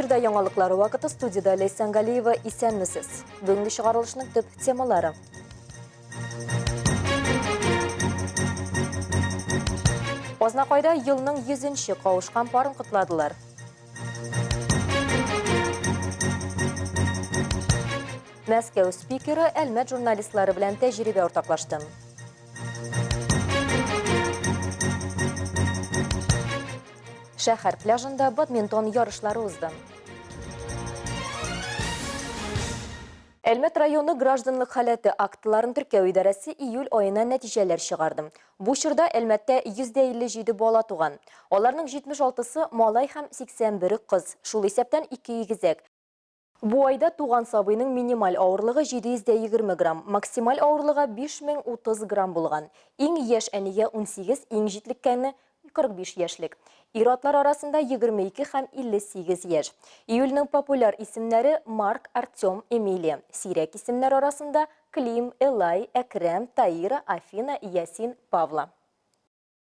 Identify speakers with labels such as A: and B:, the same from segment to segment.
A: Эфирда яңалыклары вакыты, студияда Лейсан Галиева, исәнмесез. Бүгінгі шығарылышының төп темалары. Ознақайда елның 100-ші қауышқан парын құтладылар. Мәскәу спикері әлмәт журналистлары белән тәҗрибә ортаклашты. Шәһәр пляжында бадминтон ярышлары узды. Әлмәт районы гражданлык халәте актыларын теркәү идарәсе июль айына нәтиҗәләр чыгарды. Бу чорда Әлмәттә 157 бала туган. Аларның 76-сы малай һәм 81-е кыз. Шул исәптән 2 игезәк. Бу айда туган сабыйның минималь авырлыгы 720 грамм, максималь авырлыгы 5030 грамм булган. Иң яшь әнигә 18, иң җитлеккәне 45 яшьлек. Ир-атлар арасында 22 һәм 58 яшь. Июльнең популяр исемнәре Марк, Артем, Эмилия. Сирәк исемнәр арасында Клим, Элай, Әкрәм, Таира, Афина, Ясин, Павла.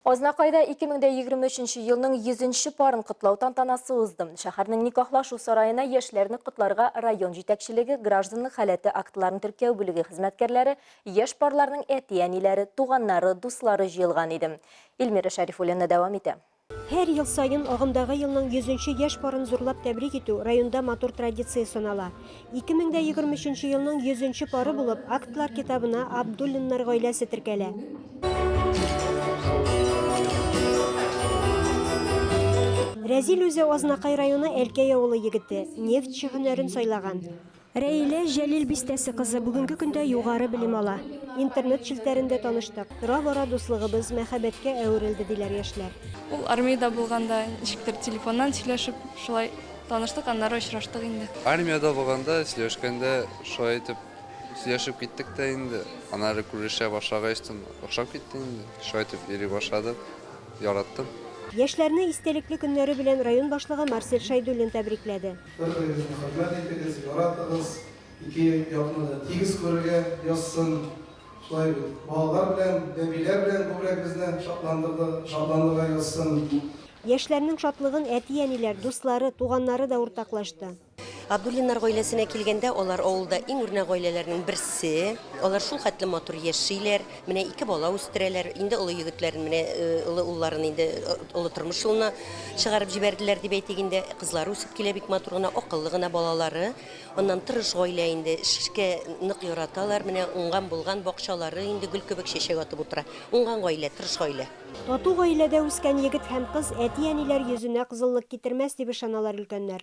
A: Ознакайда 2023 елның 100-ші парын құтлау тантанасы узды. Шәһәрнең никахлашу сарайына яшьләрне құтларга район җитәкчелеге, гражданлык халәте актларын теркәү бүлеге хезмәткәрләре, яшь парларның әти-әниләре, туганнары, дуслары җыелган иде. Илмира Шәрифуллина дәвам итә.
B: Һәр ел сайын агымдагы елның 100-нче яшь парын зурлап тәбрик итү районда матур традиция санала. 2023 елның 100-нче пары булып, актлар китабына Абдуллиннар гаиләсе теркәлә. Рәзил үзе Ознакай районы Әлкәй авылы егете, нефтче һөнәрен сайлаган. Рәйлә Жәлил бистәсе кызы бүгенге көндә югары белем ала. Интернет челтәрендә таныштык. Тора-бара дуслыгыбыз мәхәббәткә әверелде диләр яшьләр.
C: Ул армиядә булганда ничектер телефоннан сөйләшеп, шулай таныштык, аннары очраштык инде.
D: Армиядә булганда сөйләшкәндә шулай итеп сөйләшеп киттек тә инде. Аннары күрешә башлагачтан охшап китте инде. Шулай итеп йөри башлады, яраттым.
B: Яшьләрне истәлекле көннәре белән район башлыгы Марсель Шайдуллин тәбрикләде.
E: Хөрмәт итегез, яратыгыз, ике якны да тигез күрергә язсын. Шулай балалар белән, бәбиләр белән күбрәк безне шатландырырга язсын.
B: Яшьләрнең шатлыгын әти-әниләр, дуслары, туганнары да уртаклашты.
F: Абдуллиннар гаиләсенә килгәндә, алар авылда иң үрнәк гаиләләрнең берсе. Алар шул хәтле матур яшиләр. Менә 2 бала үстерәләр. Инде улы егетләрен, менә улы улларын инде улы тормыш юлына чыгарып җибәрделәр дип әйтик инде. Кызлары үсеп килә бик матур гына, акыллы гына балалары. Аннан тырыш гаилә инде, эшкә нык яраталар. Менә уңган булган бакчалары инде гөл кебек чәчәк атып утыра. Уңган гаилә, тырыш гаилә.
B: Тату гаиләдә үскән егет һәм кыз әти-әниләр йөзенә кызыллык китермәс дип ышаналар өлкәннәр.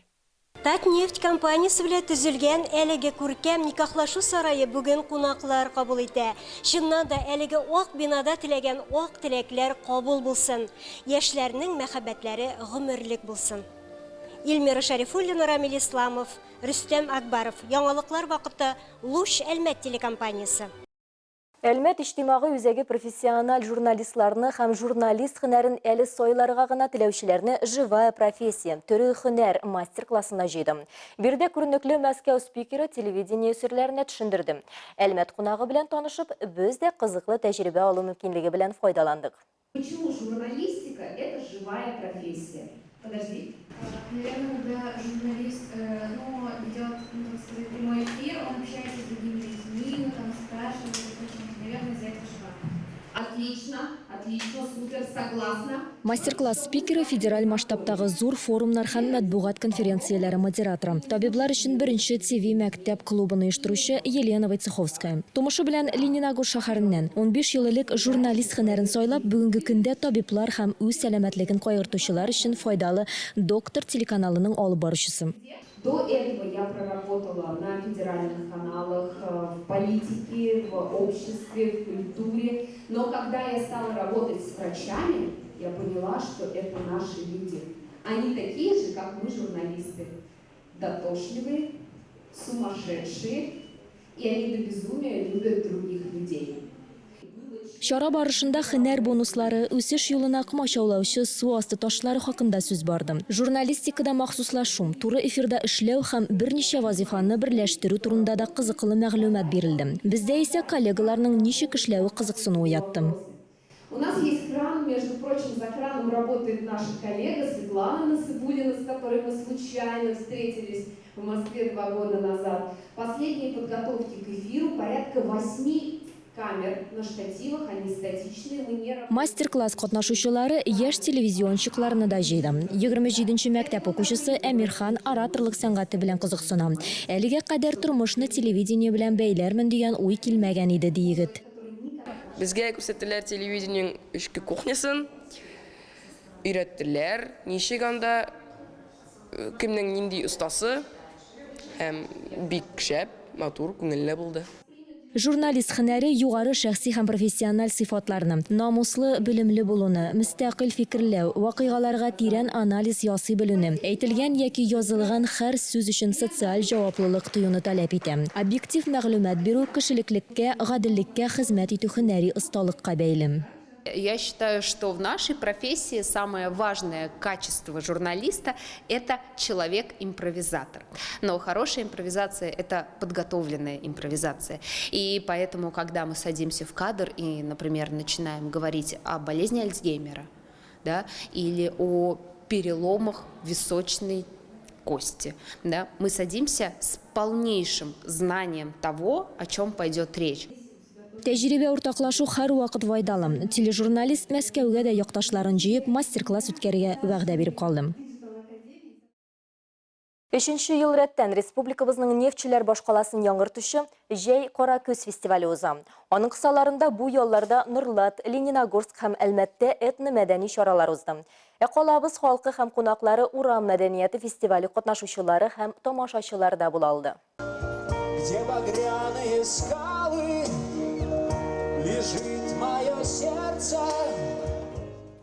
B: Татнефть компаниясе белән төзелгән әлеге күркәм никахлашу сарае бүген кунаклар кабул итә. Чыннан да әлеге ак бинада теләгән ак теләкләр кабул булсын. Яшьләрнең мәхәббәтләре гомерлек булсын. Илмира Шәрифуллина, Рамил Исламов, Рөстәм Акбаров. Яңалыклар вакыты Луш Әлмәт телекомпаниясе.
A: Әлмәт иҗтимагый үзәге профессиональ журналистларны һәм журналист һөнәрен әле сойларга гына теләүчеләрне живая профессия, төрі һөнәр мастер-классына җыйды. Бирдә күренекле Мәскәү спикеры телевидение эфирләренә төшендерде. Әлмәт кунагы белән танышып, без дә кызыклы тәҗрибә алу мөмкинлеге белән файдаландык.
G: Почему журналистика – это живая профессия? Подожди.
H: Наверное, когда журналист идет, так сказать, прямой эфир, он общается с другими людьми, спрашивает, наверное, из-за этого живая.
G: Отлично, супер, согласна.
A: Мастер-класс спикеры федераль масштабтагы зур форумнар һәм матбугат конференцияләре модераторы. Табиблар өчен беренче ТВ мәктәп клубын оештыручы Елена Войцеховская. Тумышы белән Лениногор шәһәреннән 15 ел элек журналист һөнәрен сайлап, бүгенге көндә табиблар һәм үз сәламәтлеген кайгыртучылар өчен файдалы доктор телеканалының алып баручысы.
G: До этого я проработала на федеральных каналах, в политике, в обществе, в культуре. Но когда я стала работать с врачами, я поняла, что это наши люди. Они такие же, как мы, журналисты. Дотошливые, сумасшедшие, и они до безумия любят других людей.
A: Шара барышында һөнәр бонуслары, үсеш юлына комачаулаучы су асты ташлары хакында сүз барды. Журналистикада махсуслашу, туры эфирда эшләү һәм берничә вазифаны берләштерү турында да кызыклы мәгълүмат бирелде. Бездә исә коллегаларның ничек эшләве кызыксыну уятты.
G: У нас есть кран, между прочим, за краном работает наша коллега Светлана Насыбулина, с которой мы случайно встретились в Москве 2 года назад. Последние подготовки к эфиру, порядка 8 камер на штативах, они статичные, мы не работаем.
A: Мастер-класс катнашучылары яшь телевизиончикларны да җыйды. 27 мәктәп укучысы Әмирхан ораторлык сәнгате белән кызыксына. Әлегә кадәр тормышны телевидение белән бәйләрмен дигән уй килмәгән иде ди егет.
I: Безгә күрсәттеләр телевидениеның эчке кухнясын, өйрәттеләр, ничек анда кемнең нинди остасы, һәм бик шәп, матур, күңелле булды.
A: Журналист һөнәре югары шәхси һәм профессиональ сыйфатларны, намуслы, белемле булуны, мөстәкыйль фикерләү, вакыйгаларга тирән анализ ясый белүне, әйтелгән яки язылган һәр сүз өчен социаль җаваплылык тоюны таләп итә. Объектив мәгълүмат бирү кешелеклеккә, гаделлеккә хезмәт итү һөнәри осталыкка бәйле.
J: Я считаю, что в нашей профессии самое важное качество журналиста – это человек-импровизатор. Но хорошая импровизация – это подготовленная импровизация. И поэтому, когда мы садимся в кадр и, например, начинаем говорить о болезни Альцгеймера, да, или о переломах височной кости, да, мы садимся с полнейшим знанием того, о чем пойдет речь.
A: Тәҗрибә уртаклашу һәр вакыт файдалы. Тележурналист Мәскәүгә дә якташларын җыеп мастер-класс үткәрергә вәгъдә биреп калды. 3нче ел рәттән республикабызның нефтчеләр башкаласын яңгыртучы Җәй Кара көз фестивале уза. Аның кысаларында бу ялларда Норлат, Лениногорск һәм Әлмәттә этно-мәдәни чаралар узды. Калабыз халкы һәм кунаклары урам мәдәнияте фестивале катнашучылары һәм тамашачылар да була алды.
K: Лежит мое сердце.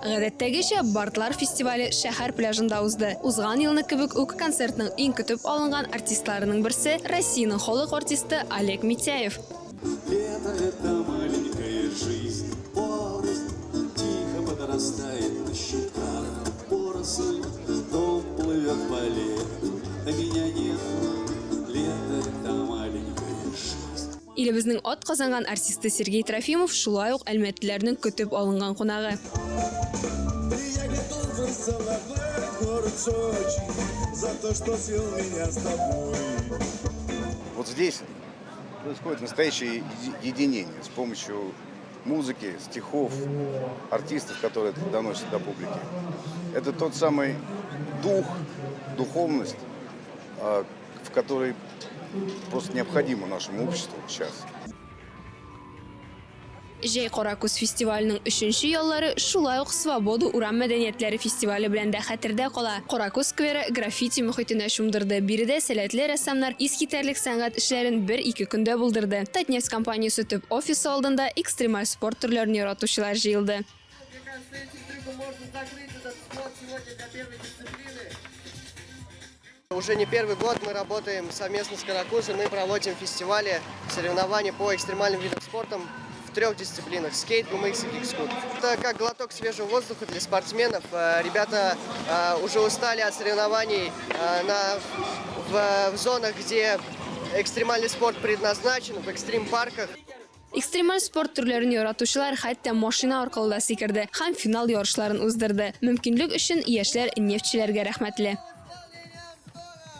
C: Гадәттәгечә Бартлар фестивале шәһәр пляжында узды. Узган елны кебек үк концертның иң көтеп алынган артистларының берсе Россиянең халык артисты Олег Митяев.
K: Лето — это маленькая жизнь, поросль тихо подрастает на щеках. Поросль, дом плывет по лету, а меня нет. Лето — это маленькая жизнь.
C: Илебезнең ат казанган артисты Сергей Трофимов шулай ук әлмәтләрнең көтеп алынган кунагы.
K: Я готов расцеловать город Сочи за то, что свел меня с тобой.
L: Вот здесь происходит настоящее единение с помощью музыки, стихов, артистов, которые это доносят до публики. Это тот самый дух, духовность, в которой просто необходимо нашему обществу сейчас.
C: Җәй Кара көз фестиваленең 3нче яллары шулай ук Свобода урам мәдәниятләре фестивале белән дә хәтердә кала. Кара көз скверы граффити мөхитенә шумдырды. Биредә сәләтле рәссамнар искитәрлек сәнгать эшләрен 1-2 көндә булдырды. Татнефть компаниясе төп офисы алдында экстремаль спорт төрләрен яратучылар җыелды.
M: Уже не первый год мы работаем совместно с Каракузом, мы проводим фестивали, соревнования по экстремальным видам спорта в 3 дисциплинах – скейт, BMX и кикскут. Это как глоток свежего воздуха для спортсменов. Ребята уже устали от соревнований в зонах, где экстремальный спорт предназначен, в экстрим-парках.
C: Экстремаль спорт төрләрен яратучылар хәтта машина аркылы да сикерде һәм финал ярышларын уздырды. Мөмкинлек өчен яшьләр нефтчеләргә рәхмәтле.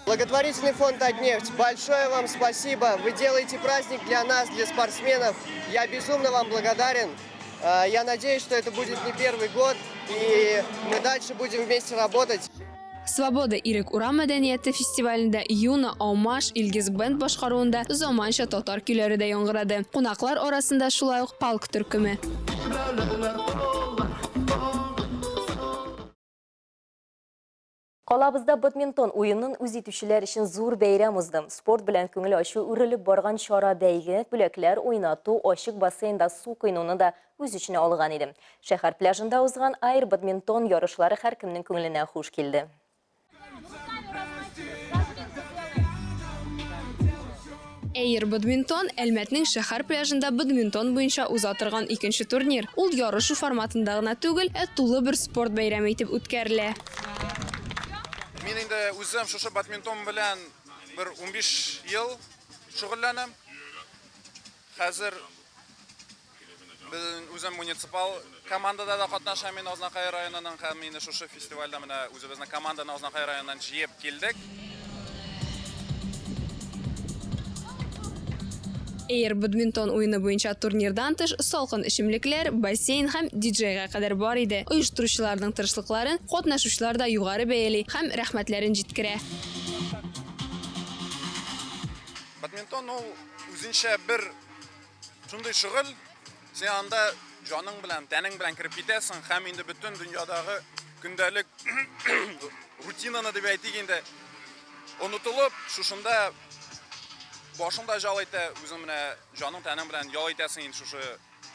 M: Благотворительный фонд «Татнефть», большое вам спасибо. Вы делаете праздник для нас, для спортсменов. Я безумно вам благодарен. Я надеюсь, что это будет не первый год, и мы дальше будем вместе работать.
C: Свобода ирек урам мәдәнияте фестивалендә Юна Аумаш Илгиз бенд башкаруында заманча татар көйләре дә яңгырады. Кунаклар арасында шулай ук полк төркеме.
A: Калабызда бадминтон уенын үз итүчеләр өчен зур бәйрәм узды. Спорт белән күңел ачу үрелеп барган чара бәйге, бүләкләр уйнату, ачык бассейнда су койнуны да үз иченә алган иде. Шәһәр пляжында узган айр бадминтон ярышлары һәркемнең күңеленә хуш килде.
C: Эйр бадминтон Әлмәтнең шәһәр пляжында бадминтон буенча уза торган икенче турнир. Ул ярышу форматында гына түгел, тулы бер спорт бәйрәме итеп үткәрелә.
N: Мин инде үзем шушы бадминтон белән бер 15 ел шөгыльләнәм. Хәзер Biz o'zim municipal komandada da qatnasham, men Oznaqay rayonining ham meni shu festivalda mana o'zimizning komandani Oznaqay rayonidan jiyib keldik.
C: Air badminton o'yini bo'yicha turnirdan tish salqin ichimliklar, basseyn ham DJ-ga qadar bor edi. Uyushtiruvchilarning tirishliklarini qatnashuvchilar da yuqori bayali ham rahmatlarini jitkira.
N: Badminton o'zincha bir shunday shug'ul, sen anda joning bilan, taning bilan kirib ketasan, ham endi butun dunyodagi kundalik rutinani deb aytganda unutilib, shunda boshimda jolayta o'zim bilan jonim tanim bilan jolaytasan endi shu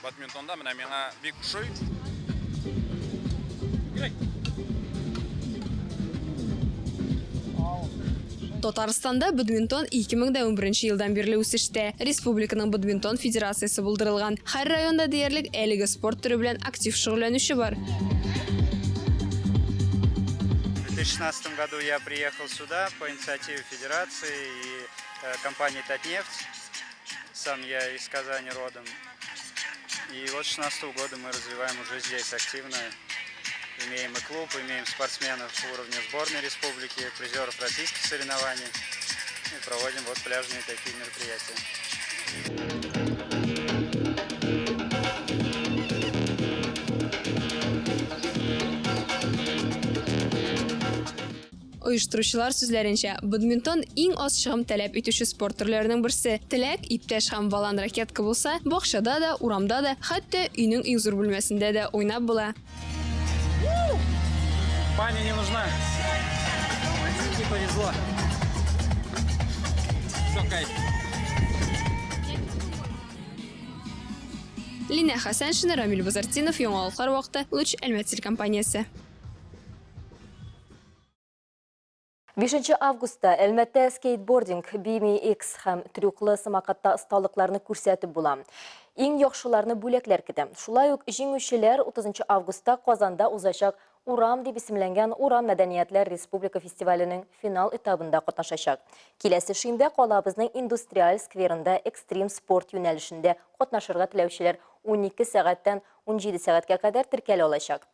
N: badmintonda mana menga bek xushroq.
C: Татарстанда badminton 2011 yıldan beri o'sishda. Respublikaning badminton federatsiyasi bildirilgan. Har rayonda deyarlik 50 sport turi bilan aktiv shug'ullanuvchi bor.
O: В 2016 году я приехал сюда по инициативе федерации и компании «Татнефть». Сам я из Казани родом. И вот с 2016 года мы развиваем уже здесь активно. Имеем и клуб, имеем спортсменов уровня сборной республики, призеров российских соревнований. И проводим вот пляжные такие мероприятия.
C: Uyushtiruvchilar so'zlarincha, badminton eng oz sig'im talab etuvchi sport turlarining birisi. Tilak, iptash ham baland raketka bo'lsa, bog'chada da, uramda da, hatto uyning eng zo'r bo'lmasida da o'ynab bo'la.
O: Паня не нужна. Не повезло. Все, кайф.
C: Lina Hasanshina, Ramil Bozartinov, Yo'ng'olqar vaqti, Luch Almaty kompaniyasi.
A: 5 avgustda Almatda skateboarding, BMX ham tryukli samoqatda ustaliklarini ko'rsatib bo'lam. Eng yaxshilarini bo'laklar kidi. Shulay uq jinguvchilar 30 avgustda Qozonda o'zashaq Uram deb ismlangan Uram Madaniyatlar Respublika festivalining final etabida qatnashacak. Kelasi shimda qolabizning industrial skverida ekstrem sport yo'nalishida qatnashirga tilovchilar 12 soatdan 17 soatga qadar tirkala olacak.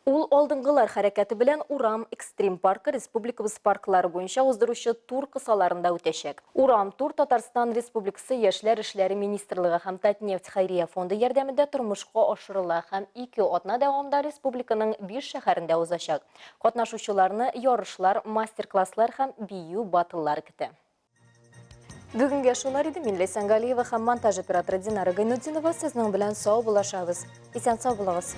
A: Ул алдыңғылар hareketi bilen Uram Ekstrem Parkı Respublikabız parklары boyunca uzduruşu tur kısalarında öteşek. Uram Tur Tatarstan Respublikası Yaşlar İşleri Ministerliği hem Tatneft Hayriye Fondu yardımında turmuşqa aşırıla hem 2 atna devamda Respublikanın 5 şehirinde uzaşak. Qatnaşuşularını yarışlar, master-klasslar hem biyu batıllar kiti. Бүгінге шулар еді. Мен Лейсан Галиева hem montaj operatori Dinara Gaynudinova sizning bilan sağ bo'lashamiz. Esen sağ bo'lasiz.